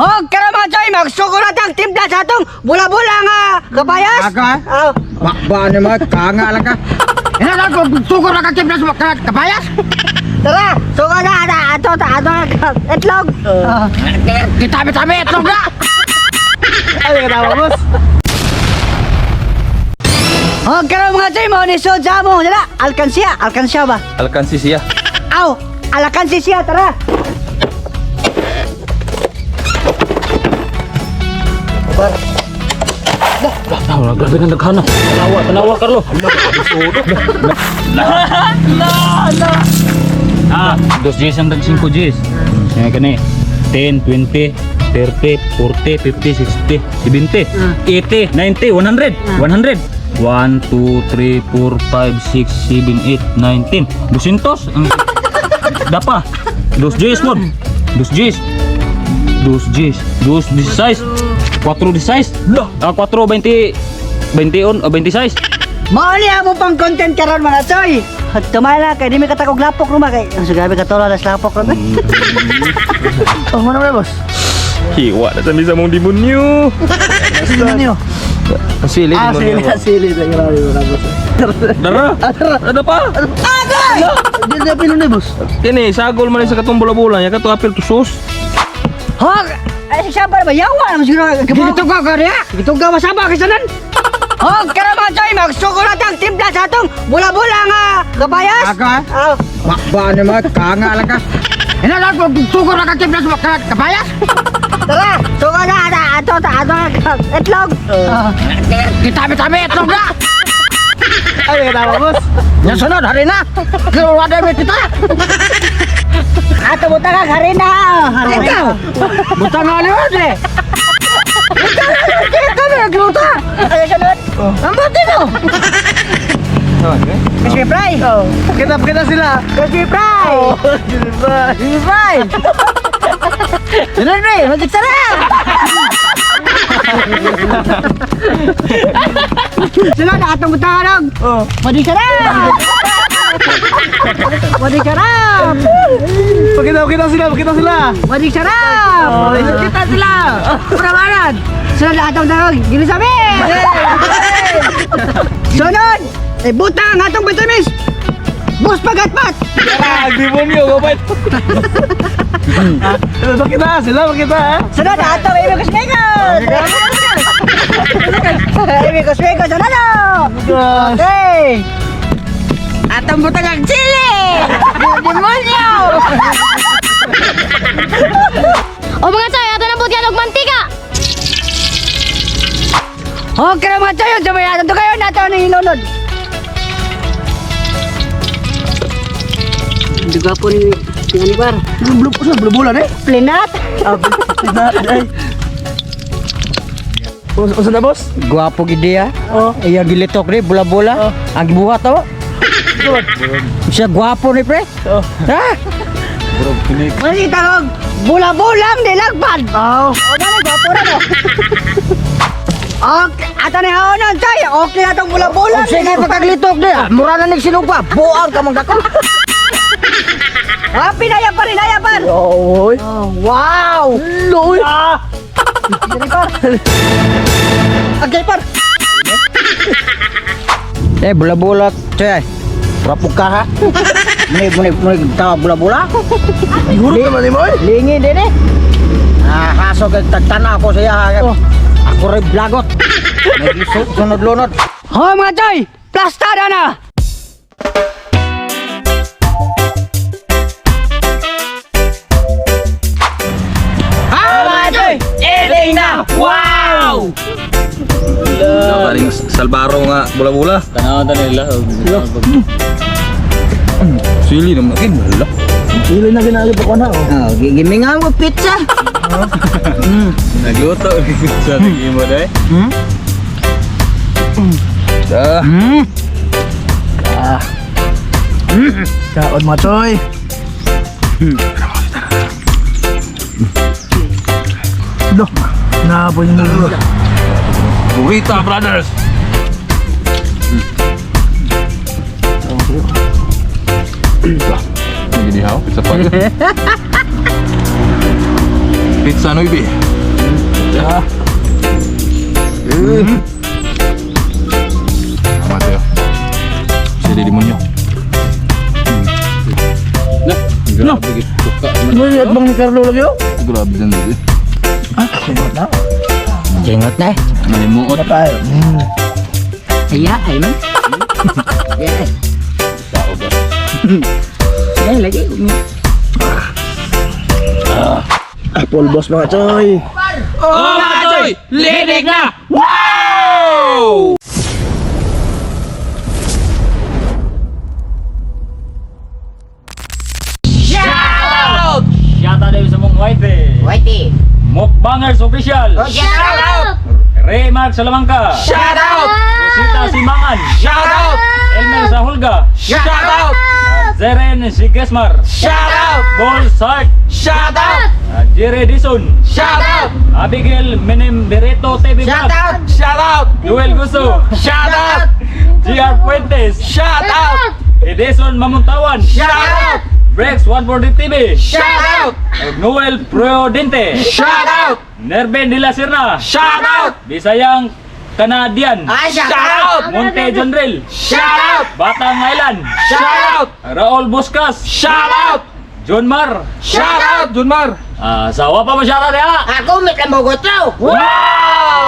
Hog kara mga choy, magsugulat ang timpla sa atong bula-bula nga kabayas. Aga? Oh. Ba naman, kanga lang ka. Ina lang kung sugar na kakiblas mo kabayas. Tara, sugo na ato itlog. Kitami-tami, itlog na. Ano ka tama, boss? Hog kara mga choy, mo ni Soja mo. Dala, alkansya ba? Alkansi siya. Aw, alkansi siya, tara. Grabe ng daghana. Tanawa, Carlo. Ah, 2 Gs ang 5 Gs. Yan kani. 10, 20, 30, 40, 50, 60, 70, 80, 90, 100. 100. 1, 2, 3, 4, 5, 6, 7, 8, 9, 10. 200. Ang dapa. 2 Gs mo. 2 Gs. 2 Gs. 2 16. 4 16. 4 20 21 o 26. Mao ni amo pang content karon mga choy. Tumay na kay di mi katakog lapok rumah kay ang sugabi ka tolo das lapok ron. Oh, mana mana, boss? Hiwa na sa misa mong demonyo. Sino niyo? Asili Sili. Grabe mo na, boss. Dara. Ada pa? Di na pino ni, boss. Kini sagol man sa katong bola-bola ya kato apil to sus. Hog, ay siya ba yawa mo siguro gito ka kaya. Gito ka masaba kisanan. Hog kara mga choy, magsugulat ang timpla sa atong bula-bula nga kabayas. Aga? Oh. Ba naman, kanga lang ka. Ina lang kung sugar na kakiblas mo kabayas. Tara, sugo na ato itlog. Kitami-tami, itlog na. Ano ka tama, boss? Yan sunod, hari na. Wala mo kita. Ato buta ka harina. Ikaw. Buta nga naman eh. Ikaw na nagluta. Ano sunod? Ang buti mo. Crispy fry. Kita sila. Crispy fry. Crispy fry. Sunod rin, magic sarap. Sunod, atong buta ka lang. Magic sarap. Magic sarap. Pakita sila. Magic sarap. Kita sila. Perawanan. Sunod, atong darog. Gili sabi. Sunod, butang atong vitamins. Bus pagatpat. Demonyo gopay. Pakita sila. Sunod, atong ibig kusmekos. Ibig kusmekos. Ano? Okay. Atong butang ang chili. Demonyo. O mga choy, ato na po yan og mantika. Okay na mga chayo, sabay natin ito kayo nato na ilunod. Juga po ni Anibar. Belum bulan eh. Plinat. Usa na, boss? Guwapo gidi ya. Iya gilitok ni bola-bola. Ang gibuhat to. Siya guwapo ni pre. Ha? Mali tawag, bula-bulang nilagpan. O dali, gwapo na no. Okay, ato na haonon chay. Okay na itong bula-bulang. Sige pagkaglitok ni. Mura na ning sinupa. Buang ka mang dako. Pinayapan. Oy. Wow. Loy. Okay, par. Bola-bola coy. Rapuk ka ha. Muni tawa bola-bola. Huruf naman ni mo eh. Lingi din eh. Haso kay tagtana ako siya. Ako rin blagot. Nagisok sunod-lunod. Ho mga chay, plastada na. Wow! Paling salbaro nga bola-bola. Tanaw nila. Sili naman akin wala. Sili na ginali pa ko na. Gimingan mo pizza. Nagluto sa tingin mo dai. Kaon mo, choy. Loh, naboy mo. Burrito Brothers. Gini hao, pizza pa. Pizza no ibi. Tama tayo. Sila demonyo. No. Ano bang ni Carlo lagi oh? Grabe dyan dito. Jengot na eh. Malimuot. Ano tayo? Iya, ay man. Iya. Ay, lagi. Apple boss mga choy. Oh, mga Choy! Linig na! Wow! Shoutout! Shoutout din sa mong Whitey. Mukbangers Official. Shoutout! Raymark Salamangka. Shoutout! Rosita Simangan. Shoutout! Elmer Sahulga. Shoutout! Zeren Sigesmar. Shoutout! Bol Sark. Shoutout! Jerry Dison. Shoutout! Abigail Menem Berito TV Vlog. Shoutout! Joel Guso. Shoutout! GR Fuentes. Shoutout! Edison Mamuntawan. Shoutout! Brex 140 TV. Shoutout! Noel Prudente. Shoutout! Nerben de la Serna. Shoutout! Bisayang Canadian. Shoutout! Monte Jonrel. Shoutout! Batang Island. Shoutout! Raul Buscas. Shoutout! John Mar. Shoutout! Sawa pa mo shoutout ya. Ako may lambugot raw! Wow!